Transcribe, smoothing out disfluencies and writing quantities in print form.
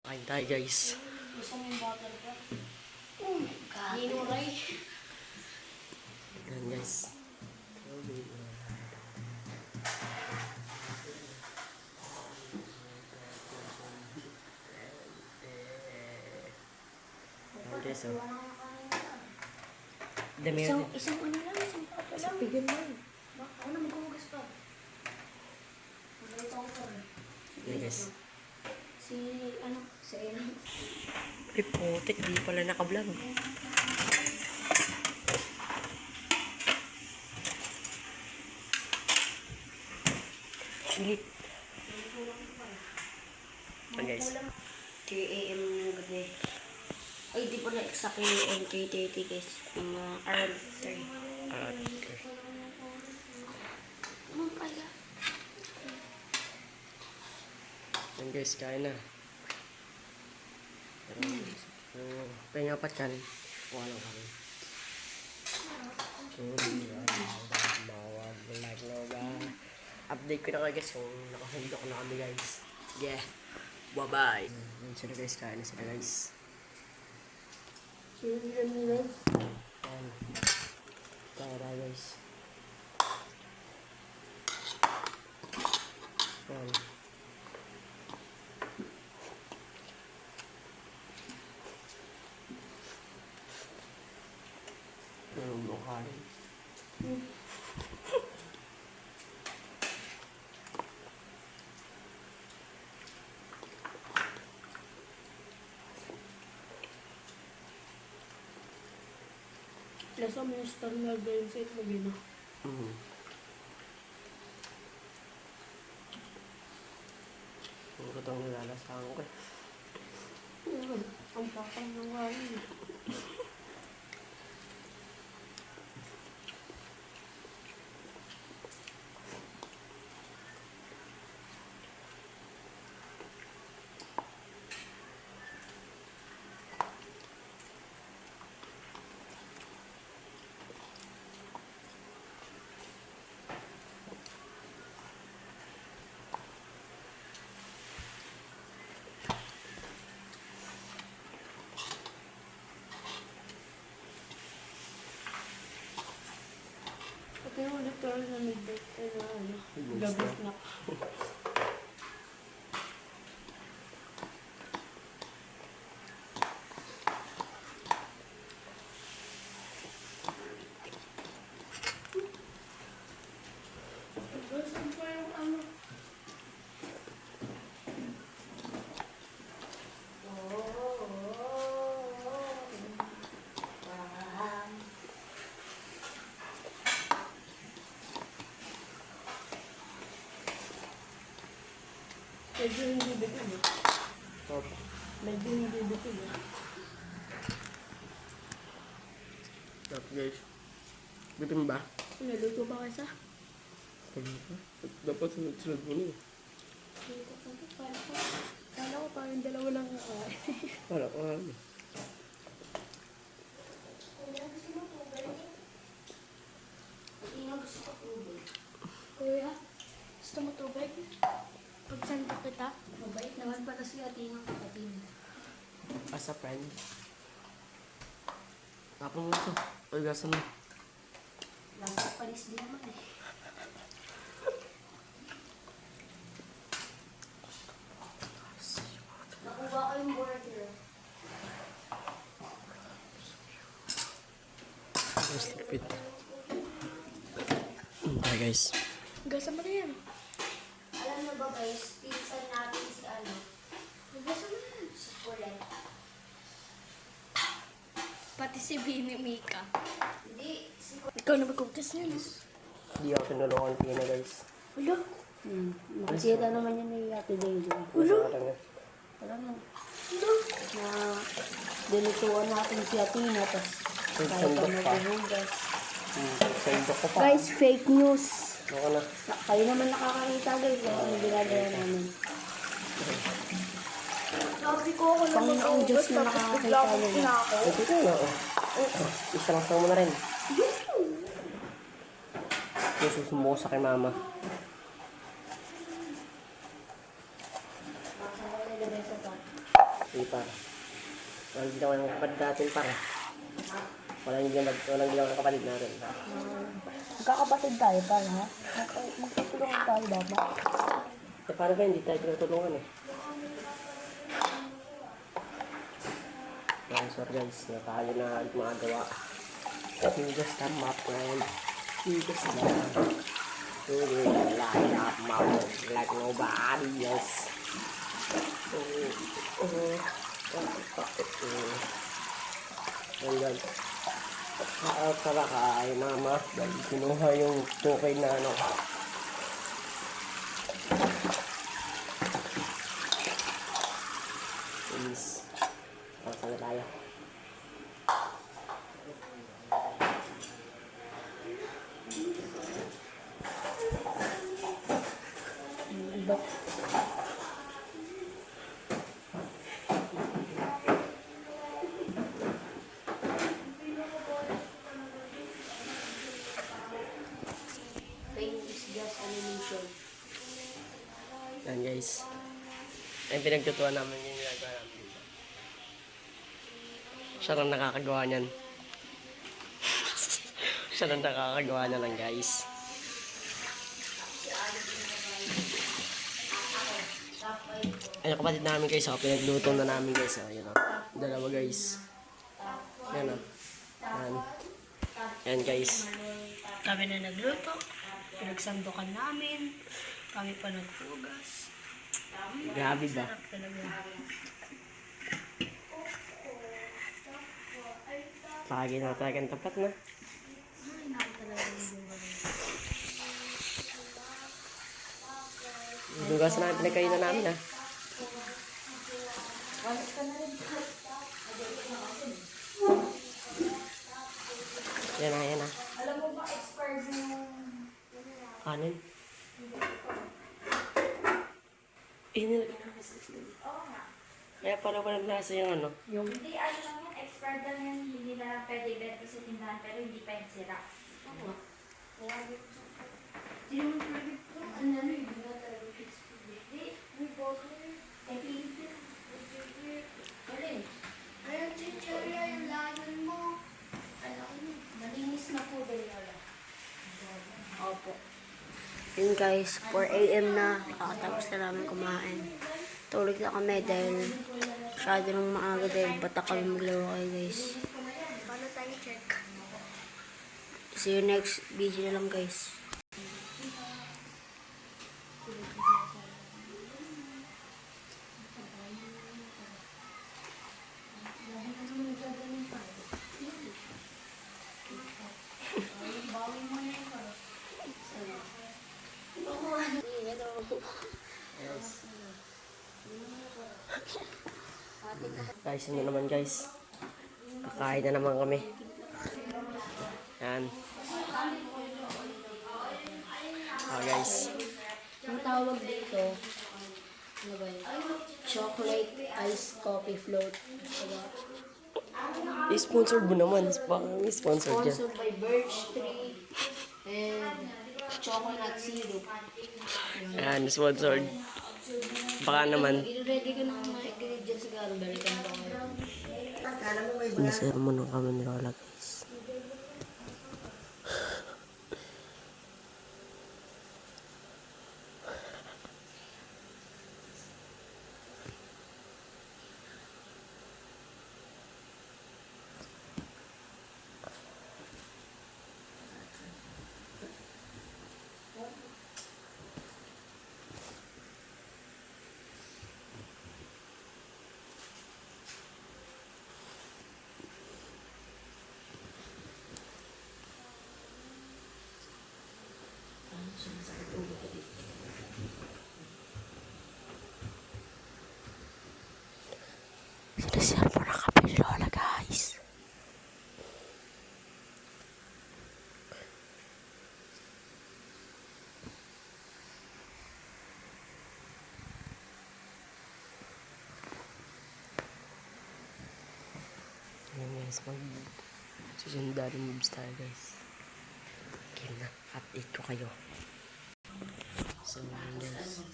Kain tayo guys. Gusto mo yung butter ka? Oh my God. Ninuray. Ayan guys. Ayan guys oh. Dami yan. Isang ano lang, isang pato lang. Isang pigil lang. Ako na maghuhugas pa. Maghalita ko pa rin. Ayan guys. Si Eno. Ay putik, di pala naka-vlog. Init. Ayan guys. 3 AM ng gabi. Ay, di pa na exactly yung 3:30 guys. Mga around 3. Okay. Ano kaya? Ayan guys, kain na. Pahinga pat kan. Wala kan. Update ko na kayo guys kung nakahundok na kami guys. Yeah. Bye-bye. Ayan sila guys, kain na sila guys. Ayan. Kain na guys. Ayan. Kain. Lasa mo yung star na gawin sa itlog yun ah. Puro itong nilalasahan ko eh. Ang pakang ng wali. Pati yung literal na midnight na ano, gabi snack. Saan pa yung ano? Medyo hindi bitin eh. Opo. Medyo hindi bitin eh. Stop guys. Bitin ba? Naluto ba kayo sa? Dapat sunod-sunod mo na eh. Kala ko parang dalawa lang Wala ko alam eh. Kuya, gusto mo tubig? Pagsanta kita? Mabait naman pala si Atinang kapatid. As a friend. Tapos mo ito. Pagasan mo. Lasa panis din naman eh. Nakuha ko yung burger. Stupid. Okay guys. Gasa mo na yan. Alam mo ba guys, pinsan natin si ano, Gasa mo na yan. si Kulet. Pati si Bini Mika. Hindi, si Kulet. Ikaw na magkugtas niya, no? Hindi ako tinulungan Tina guys. Ulo. Nakasita naman yan ni Ate Daisy. Ulo? Wala na. Na dinutuan natin si Atina, tapos kahit Sandok ano pa. maghuhugas. Sandok ko pa. Guys, fake news. Ako na. Kayo naman nakakakita guys, kung ano ginagawa namin. Sabi ko ako Panginoong Diyos na nakakakita nila. Ito ko na oh. Isang-sang mo na rin. Susumo ko sa kay mama. Masama ko nilagay sa top. Sige par. Walang ginawa ng kapatid natin par. Walang ginawa ng kapatid natin. Magkakapatid tayo pala, ha? Magtutulungan tayo dapat. Eh paano ba hindi tayo tinutulungan eh? Sorry guys, na tayo na gumagawa. You just have my friend. You just love. You really light up my world like nobody else. Ayan guys. Tara kay mama. Dahil kinuha yung tukay na ano. Please. Pasok na tayo. Yan guys. Yung pinagtutuan namin yung ginagawa namin dito. Siya lang nakakagawa niyan. Siya lang nakakagawa niya lang guys. Ayun kapatid namin guys. So, pinagluto na namin guys. So, yun o. Dalawa guys. Yan o. Yan. Yan guys. Kami na nagluto, pinagsandukan namin, kami pa naghugas. Grabe ba? Sarap talaga. Lagi na talagang tapat na. Dugas na pinagkainan namin ah. Yan na, yan na. Alam mo ba, expired yung... Kanin? Nilagay namin sa islam. Oo nga. Kaya pala walang lasa yung ano. Hindi, ano lang yan, expired lang yan. Hindi na lang pwede ibenta sa tindahan, pero hindi pa yung sira. Oo. Hindi naman pwede po. Ano na, hindi na talaga expired. Hindi, may boto eh. Eh, pinipin. Alin? Ayun, chichirya yung laman mo. Alam mo, malinis na po din wala. Opo. Yun guys, 4 AM na, nakatapos na namin kumain. Tulog na kami dahil masyado nang maaga dahil bata kami maglaro kayo guys. Paano tayo check? See you next video na lang guys. Guys, ano naman guys. Kakain na naman kami. Yan. Guys. Ang tawag dito, ano ba yun? Chocolate ice coffee float. Diba? I-sponsor mo naman. Baka i-sponsor dyan. Sponsored by Birch Tree and Chocolate Syrup. Yan, sponsored. Baka naman. I-ready ko na mga ingredients siguro. Balikan ko kayo. Nasermo ng kami ni Lola guys. Sinesermo na kami ni Lola guys. Ayan guys, susundarin moves tayo guys. Okay na, update ko kayo. So, ayan guys.